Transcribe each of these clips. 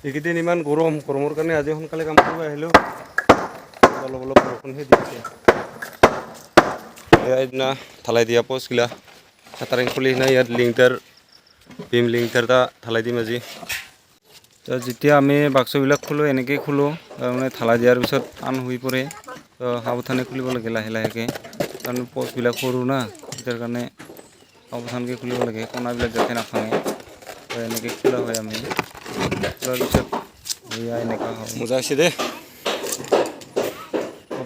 এইকেইদিন ইমান গৰমৰ কাৰণে আজি সোনকালে কাম কৰিব আহিলোঁ। অলপ অলপ বৰষুণহে দিছে। এইদিনা ঢালাই দিয়া পষ্টগিলা চাটাৰিং খুলি কিনে ইয়াত ভীম লিংটাৰ এটা ঢালাই দিম আজি। তো যেতিয়া আমি বাক্সবিলাক খোলোঁ এনেকৈ খোলোঁ, তাৰমানে ঢালাই দিয়াৰ পিছত টান হৈ পৰে। তো সাৱধানে খুলিব লাগে লাহে লাহেকৈ, কাৰণ পষ্টবিলাক সৰু না, তাৰ কাৰণে সাৱধানকৈ খুলিব লাগে, কণাবিলাক যাতে নাভাঙে। তো এনেকৈ খোলা হয় আমি। খোলাৰ পিছত এয়া এনেকুৱা হয়। মজা হৈছে দে।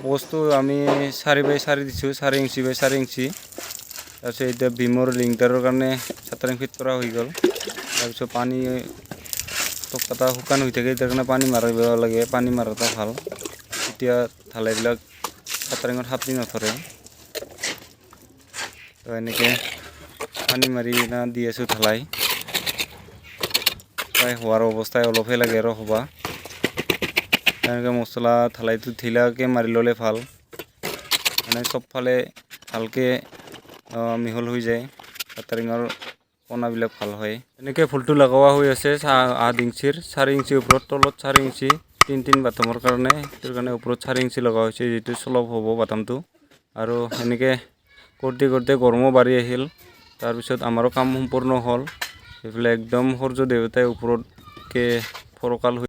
পষ্টটো আমি 4x4 দিছোঁ, 4 ইঞ্চি বাই 4 ইঞ্চি। তাৰপিছত এতিয়া ভীমৰ লিংটাৰৰ কাৰণে চাটাৰিং ফিট কৰা হৈ গ'ল। তাৰপিছত পানী টকটা শুকান হৈ থাকে, তাৰ কাৰণে পানী মাৰিব লাগে, পানী মাৰাটো ভাল। তেতিয়া ঢালাইবিলাক চাটাৰিঙত সাপৰি নধৰে। তো এনেকৈ পানী মাৰি দি আছোঁ ঢালাই। প্ৰায় হোৱাৰ অৱস্থায় অলপহে লাগে আৰু হ'বা। এনেকৈ মছলা ঢালাইটো ঢিলাকৈ মাৰি ল'লে ভাল, মানে চবফালে ভালকৈ মিহল হৈ যায়, চাটাৰিঙৰ কণাবিলাক ভাল হয়। এনেকৈ ফুলটো লগোৱা হৈ আছে 8 ইঞ্চিৰ, 4 ইঞ্চি ওপৰত, তলত 4 ইঞ্চি, 3 বাটামৰ কাৰণে। সেইটো কাৰণে ওপৰত 4 ইঞ্চি লগা হৈছে, যিটো চলপ হ'ব বাটামটো। আৰু এনেকৈ কৰোঁতে কৰোঁতে গৰমো বাঢ়ি আহিল। তাৰপিছত আমাৰো কাম সম্পূৰ্ণ হ'ল। এইফালে একদম সূৰ্য দেৱতাই ওপৰতকৈ ফৰকাল হৈ